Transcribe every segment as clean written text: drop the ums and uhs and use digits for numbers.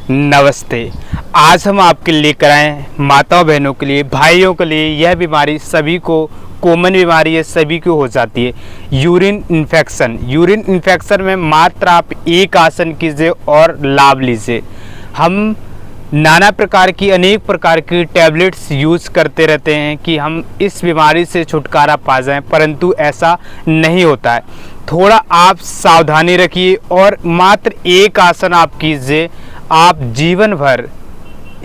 नमस्ते। आज हम आपके लिए लेकर आए हैं माताओं बहनों के लिए, भाइयों के लिए। यह बीमारी सभी को कॉमन बीमारी है, सभी को हो जाती है, यूरिन इन्फेक्शन। यूरिन इन्फेक्शन में मात्र आप एक आसन कीजिए और लाभ लीजिए। हम नाना प्रकार की अनेक प्रकार की टैबलेट्स यूज़ करते रहते हैं कि हम इस बीमारी से छुटकारा पा जाएं, परंतु ऐसा नहीं होता है। थोड़ा आप सावधानी रखिए और मात्र एक आसन आप कीजिए। आप जीवन भर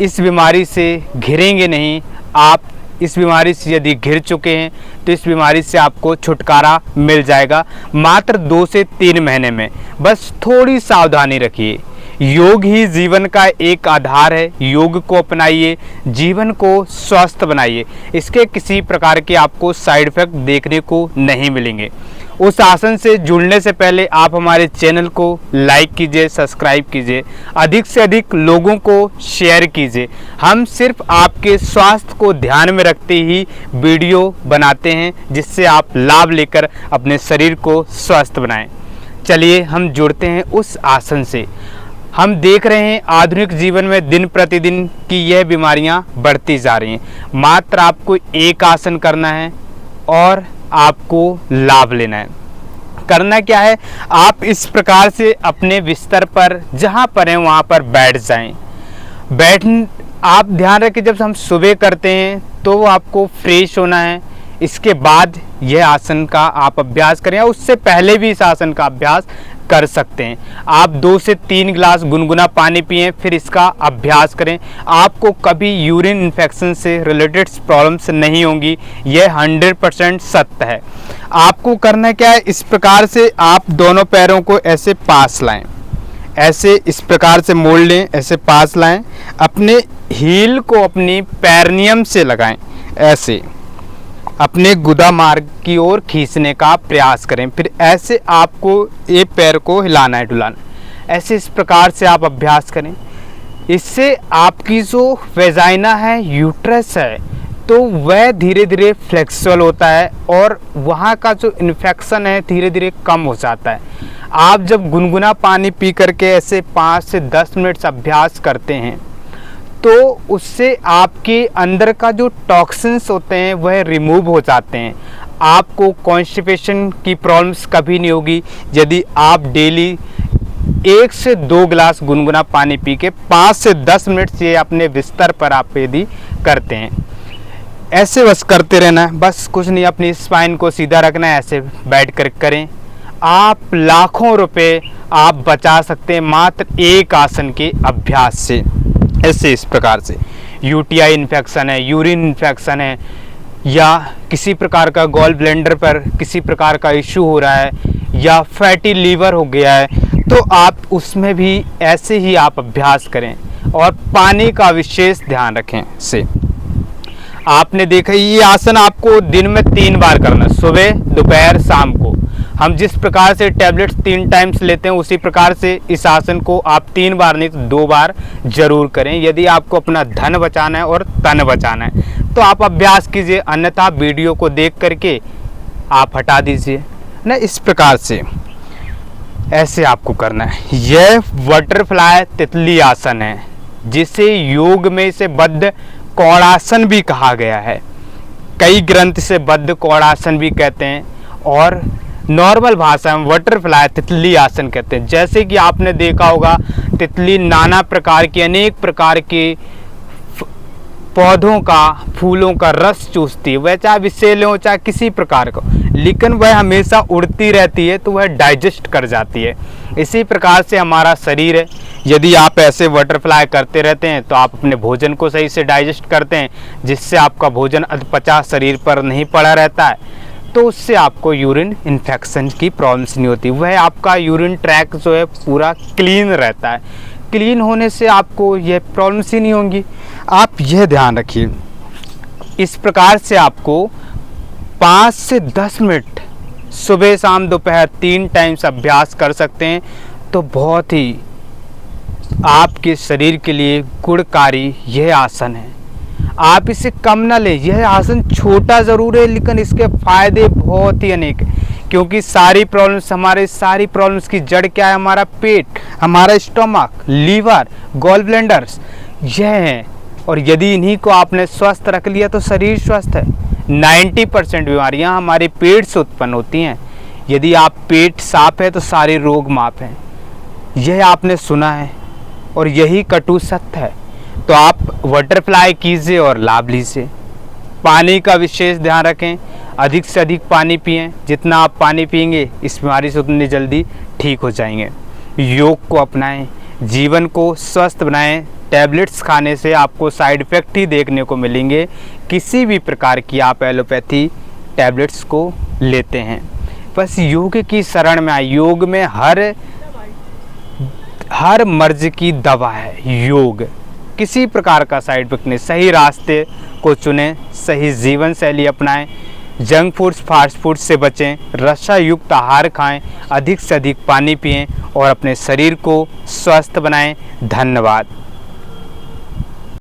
इस बीमारी से घिरेंगे नहीं। आप इस बीमारी से यदि घिर चुके हैं तो इस बीमारी से आपको छुटकारा मिल जाएगा मात्र 2 से 3 महीने में। बस थोड़ी सावधानी रखिए। योग ही जीवन का एक आधार है। योग को अपनाइए, जीवन को स्वस्थ बनाइए। इसके किसी प्रकार के आपको साइड इफेक्ट देखने को नहीं मिलेंगे। उस आसन से जुड़ने से पहले आप हमारे चैनल को लाइक कीजिए, सब्सक्राइब कीजिए, अधिक से अधिक लोगों को शेयर कीजिए। हम सिर्फ आपके स्वास्थ्य को ध्यान में रखते ही वीडियो बनाते हैं, जिससे आप लाभ लेकर अपने शरीर को स्वस्थ बनाएं। चलिए हम जुड़ते हैं उस आसन से। हम देख रहे हैं आधुनिक जीवन में दिन प्रतिदिन की यह बीमारियां बढ़ती जा रही हैं। मात्र आपको एक आसन करना है और आपको लाभ लेना है। करना क्या है, आप इस प्रकार से अपने बिस्तर पर जहां पर हैं वहां पर बैठ जाएं। आप ध्यान रखें, जब हम सुबह करते हैं तो आपको फ्रेश होना है। इसके बाद यह आसन का आप अभ्यास करें, या उससे पहले भी इस आसन का अभ्यास कर सकते हैं। आप 2 से 3 गिलास गुनगुना पानी पिएं, फिर इसका अभ्यास करें। आपको कभी यूरिन इन्फेक्शन से रिलेटेड प्रॉब्लम्स नहीं होंगी, यह 100% सत्य है। आपको करना क्या है, इस प्रकार से आप दोनों पैरों को ऐसे पास लाएं, ऐसे इस प्रकार से मोड़ लें, ऐसे पास लाएं। अपने हील को अपनी पेरिनियम से लगाएं, ऐसे अपने गुदा मार्ग की ओर खींचने का प्रयास करें। फिर ऐसे आपको एक पैर को हिलाना है, डुलाना। ऐसे इस प्रकार से आप अभ्यास करें। इससे आपकी जो वेजाइना है, यूट्रस है, तो वह धीरे धीरे फ्लेक्सिबल होता है और वहाँ का जो इन्फेक्शन है धीरे धीरे कम हो जाता है। आप जब गुनगुना पानी पी करके ऐसे 5 से 10 मिनट अभ्यास करते हैं तो उससे आपके अंदर का जो टॉक्सिन्स होते हैं वह रिमूव हो जाते हैं। आपको कॉन्स्टिपेशन की प्रॉब्लम्स कभी नहीं होगी यदि आप डेली 1 से 2 गिलास गुनगुना पानी पी के 5 से 10 मिनट से अपने बिस्तर पर आप यदि करते हैं। ऐसे बस करते रहना है, बस कुछ नहीं, अपनी स्पाइन को सीधा रखना है, ऐसे बैठ कर करें। आप लाखों रुपए आप बचा सकते हैं मात्र एक आसन के अभ्यास से। ऐसे इस प्रकार से यूटीआई इन्फेक्शन है, यूरिन इन्फेक्शन है, या किसी प्रकार का गॉल ब्लेंडर पर किसी प्रकार का इशू हो रहा है, या फैटी लीवर हो गया है, तो आप उसमें भी ऐसे ही आप अभ्यास करें और पानी का विशेष ध्यान रखें। से आपने देखा ये आसन आपको दिन में 3 बार करना, सुबह, दोपहर, शाम को। हम जिस प्रकार से टैबलेट्स 3 टाइम्स लेते हैं उसी प्रकार से इस आसन को आप 3 बार नहीं तो 2 बार जरूर करें, यदि आपको अपना धन बचाना है और तन बचाना है। तो आप अभ्यास कीजिए, अन्यथा वीडियो को देख करके आप हटा दीजिए ना। इस प्रकार से ऐसे आपको करना है। यह बटरफ्लाई तितली आसन है, जिसे योग में इसे बद्ध कौड़ासन भी कहा गया है। कई ग्रंथ से बद्ध कौड़ासन भी कहते हैं और नॉर्मल भाषा में बटरफ्लाई तितली आसन कहते हैं। जैसे कि आपने देखा होगा तितली नाना प्रकार की अनेक प्रकार के पौधों का, फूलों का रस चूसती है, वह चाहे विषैले हो चाहे किसी प्रकार का, लेकिन वह हमेशा उड़ती रहती है तो वह डाइजेस्ट कर जाती है। इसी प्रकार से हमारा शरीर है। यदि आप ऐसे बटरफ्लाई करते रहते हैं तो आप अपने भोजन को सही से डाइजेस्ट करते हैं, जिससे आपका भोजन अधपचा शरीर पर नहीं पड़ा रहता है, तो उससे आपको यूरिन इन्फेक्शन की प्रॉब्लम्स नहीं होती। वह आपका यूरिन ट्रैक जो है पूरा क्लीन रहता है। क्लीन होने से आपको यह प्रॉब्लम्स ही नहीं होंगी। आप यह ध्यान रखिए। इस प्रकार से आपको 5 से 10 मिनट सुबह, शाम, दोपहर 3 टाइम्स अभ्यास कर सकते हैं, तो बहुत ही आपके शरीर के लिए गुणकारी यह आसन है। आप इसे कम ना लें। यह आसन छोटा ज़रूर है, लेकिन इसके फायदे बहुत ही अनेक हैं। क्योंकि सारी प्रॉब्लम्स की जड़ क्या है? हमारा पेट, हमारा स्टमक, लीवर, गॉल ब्लैंडर्स, यह है। और यदि इन्हीं को आपने स्वस्थ रख लिया तो शरीर स्वस्थ है। 90% बीमारियां हमारे पेट से उत्पन्न होती हैं। यदि आप पेट साफ है तो सारे रोग माफ हैं। यह आपने सुना है और यही कटु सत्य है। तो आप बटरफ्लाई कीजिए और लाभ लीजिए। पानी का विशेष ध्यान रखें, अधिक से अधिक पानी पिएं। जितना आप पानी पिएंगे इस बीमारी से उतनी जल्दी ठीक हो जाएंगे। योग को अपनाएं, जीवन को स्वस्थ बनाएं। टैबलेट्स खाने से आपको साइड इफ़ेक्ट ही देखने को मिलेंगे किसी भी प्रकार की आप एलोपैथी टैबलेट्स को लेते हैं। बस योग की शरण में आए। योग में हर मर्ज की दवा है। योग किसी प्रकार का साइड इफेक्ट नहीं। सही रास्ते को चुनें, सही जीवन शैली अपनाएं, जंक फूड्स फास्ट फूड से बचें, रसा युक्त आहार खाएं, अधिक से अधिक पानी पिएं और अपने शरीर को स्वस्थ बनाएं। धन्यवाद।